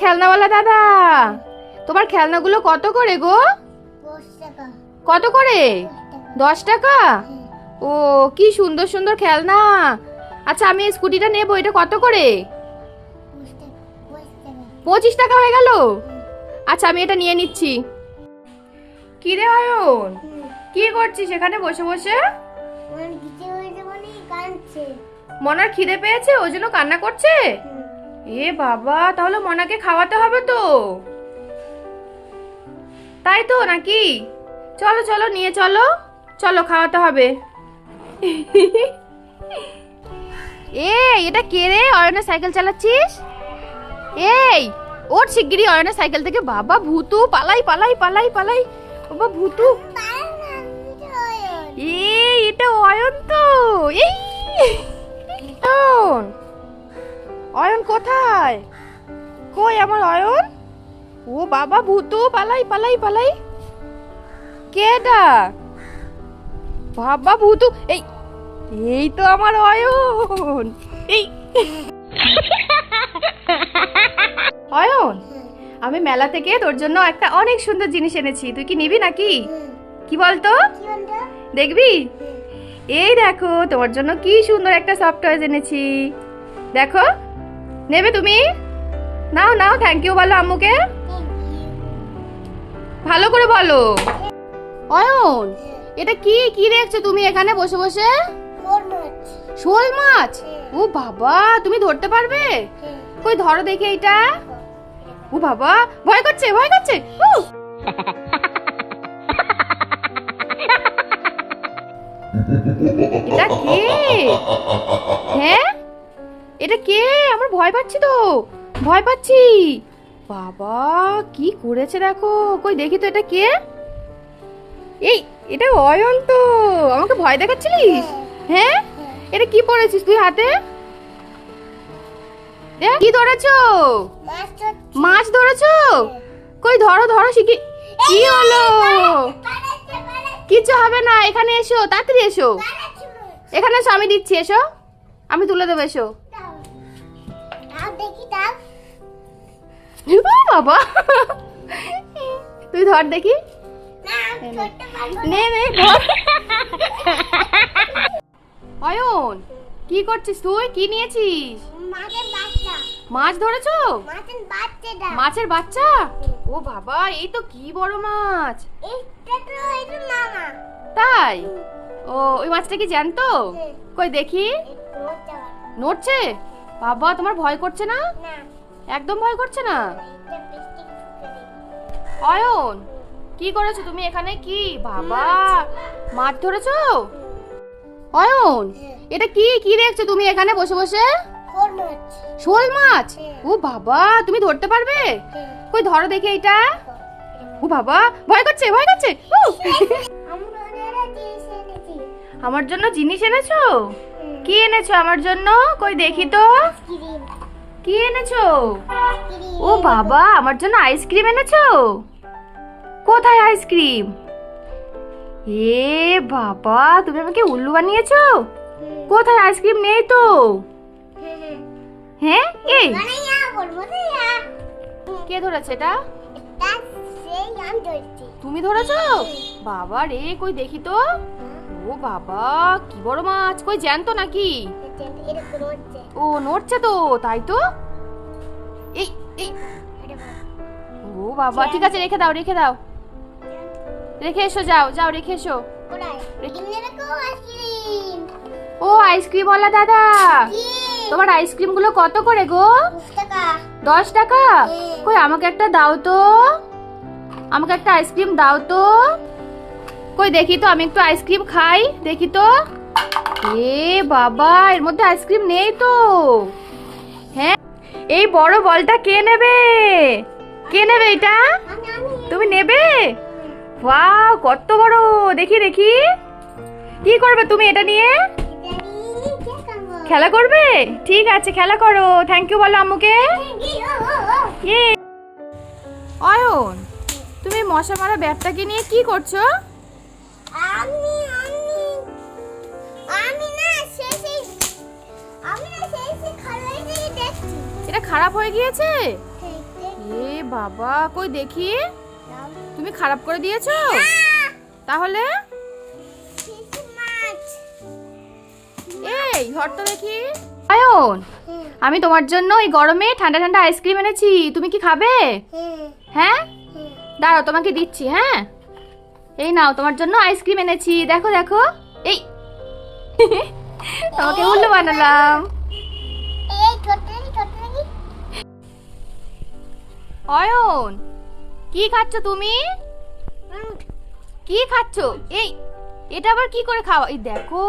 খেলনাওয়ালা দাদা, তোমার খেলনাগুলো কত করে গো? 10 টাকা। কত করে? 10 টাকা। ও কি সুন্দর সুন্দর খেলনা। আচ্ছা আমি এই স্কুটিটা নেবো, এটা কত করে? 25 টাকা হয়ে গেল। আচ্ছা আমি এটা নিয়ে নিচ্ছি। কি রে অয়ন, কি করছিস এখানে বসে বসে? মনার খিদে পেয়েছে ওই জন্য কান্না করছে? এ বাবা, তাহলে মনাকে খাওয়াতে হবে তো, তাই তো নাকি? চলো চলো নিয়ে চলো, চলো খাওয়াতে হবে। এটা কে রে? অয়নের সাইকেল চালাচ্ছিস? এই ওর শিগগিরই অয়নের সাইকেল থেকে। বাবা ভূতু, পালাই পালাই পালাই পালাই। বাবা ভূতু, এটা অয়ন তো। এই অয়ন কোথায়? কই আমার অয়ন? ও বাবা ভূতু, পালাই পালাই পালাই। কেডা? বাবা ভূতু। এই তো আমার অয়ন। এই অয়ন, আমি মেলা থেকে তোর জন্য একটা অনেক সুন্দর জিনিস এনেছি, তুই কি নিবি নাকি? কি বলতো, দেখবি? এই দেখো তোমার জন্য কি সুন্দর একটা সফট টয়েস এনেছি, দেখো। নেবে তুমি? নাও নাও, থ্যাংক ইউ বলো আম্মুকে, ভালো করে বলো। অয়ন, এটা কি কি দেখছো তুমি এখানে বসে বসে? শোল মাছ। ও বাবা, তুমি ধরতে পারবে? কই ধরো দেখে এটা। ও বাবা, ভয় করছে ভয় করছে। এটা কে? হ্যাঁ এটা কে? আমার ভয় পাচ্ছি তো, ভয় পাচ্ছি। বাবা কি করেছে দেখো, কই দেখি তো এটা কে? এটা অয়ন তো, আমাকে ভয় দেখাচ্ছিলিস? হ্যাঁ এটা কি পড়েছিস তুই হাতে? কি ধরেছো? মাছ ধরেছো? কই ধরো ধরো শিখি। কি হলো? কিছু হবে না, এখানে এসো, তাড়াতাড়ি এসো, এখানে এসো, আমি দিচ্ছি, এসো, আমি তুলে দেবো, এসো। বাবা তুই ধর দেখি। নে নে ধর। অয়ন কি করছিস তুই? কি নিয়েছিস? মাছ ধরেছো? মাছের বাচ্চা? ও বাবা, এই তো কি বড় মাছ। তাই? ও ওই মাছটা কি জ্যান্ত? কই দেখি। নড়ছে? বাবা তোমার ভয় করছে না? একদম ভয় করছে না? অয়ন কি করেছো তুমি এখানে? কি বাবা, মাছ ধরেছো? অয়ন এটা কি কি দেখছো তুমি এখানে বসে বসে? শোল মাছ। ও বাবা, তুমি ধরতে পারবে? কই ধরো দেখি এটা। ও বাবা, ভয় করছে ভয় করছে। আমার জন্য জিনিস এনেছো? কি এনেছো আমার জন্য? কই দেখি তো। কি এনেছো? ও বাবা, আমার জন্য আইসক্রিম এনেছো? কোথায় আইসক্রিম? এ বাবা, তুমি আমাকে উল্লু বানিয়েছো। কোথায় আইসক্রিম? নেই তো। হ্যাঁ এই কে ধরেছে এটা? তুমি ধরেছো? বাবা রে, কই দেখি তো। ও বাবা কি বড় মাছ, কই জ্যান্ত নাকি? ও নড়ছে তো, তাই তো। এই এই ও বাবা, ঠিক আছে রেখে দাও রেখে দাও, রেখে এসো, যাও যাও রেখে এসো। ও আইসক্রিম ওয়ালা দাদা, তোমার আইসক্রিম গুলো কত করে গো? 10 টাকা। কই আমাকে একটা দাও তো, আমাকে একটা আইসক্রিম দাও তো। কই দেখি তো, আমি একটু আইসক্রিম খাই দেখি তো। এ বাবা, এর মধ্যে আইসক্রিম নেই তো। হ্যাঁ এই বড় বলটা কে নেবে? কে নেবে এটা? তুমি নেবে? ওয়াও কত বড়, দেখি দেখি। কি করবে তুমি এটা নিয়ে? খেলা করবে? ঠিক আছে খেলা করো, থ্যাংক ইউ বলো আম্মুকে। অয়ন তুমি মশা মারা ব্যাটটাকে নিয়ে কি করছো? এটা খারাপ হয়ে গিয়েছে? বাবা কই দেখি, তুমি খারাপ করে দিয়েছো তাহলে? এই ধর তো দেখি। আয়ন, আমি তোমার জন্য এই গরমে ঠান্ডা ঠান্ডা আইসক্রিম এনেছি, তুমি কি খাবে? হ্যাঁ দাঁড়াও তোমাকে দিচ্ছি। হ্যাঁ এই নাও তোমার জন্য আইসক্রিম এনেছি, দেখো দেখো। এই তোমাকে উল্লু বানালাম। অয়ন কি খাচ্ছ তুমি? কি খাচ্ছ? এই এটা আবার কি করে খাওয়া? এই দেখো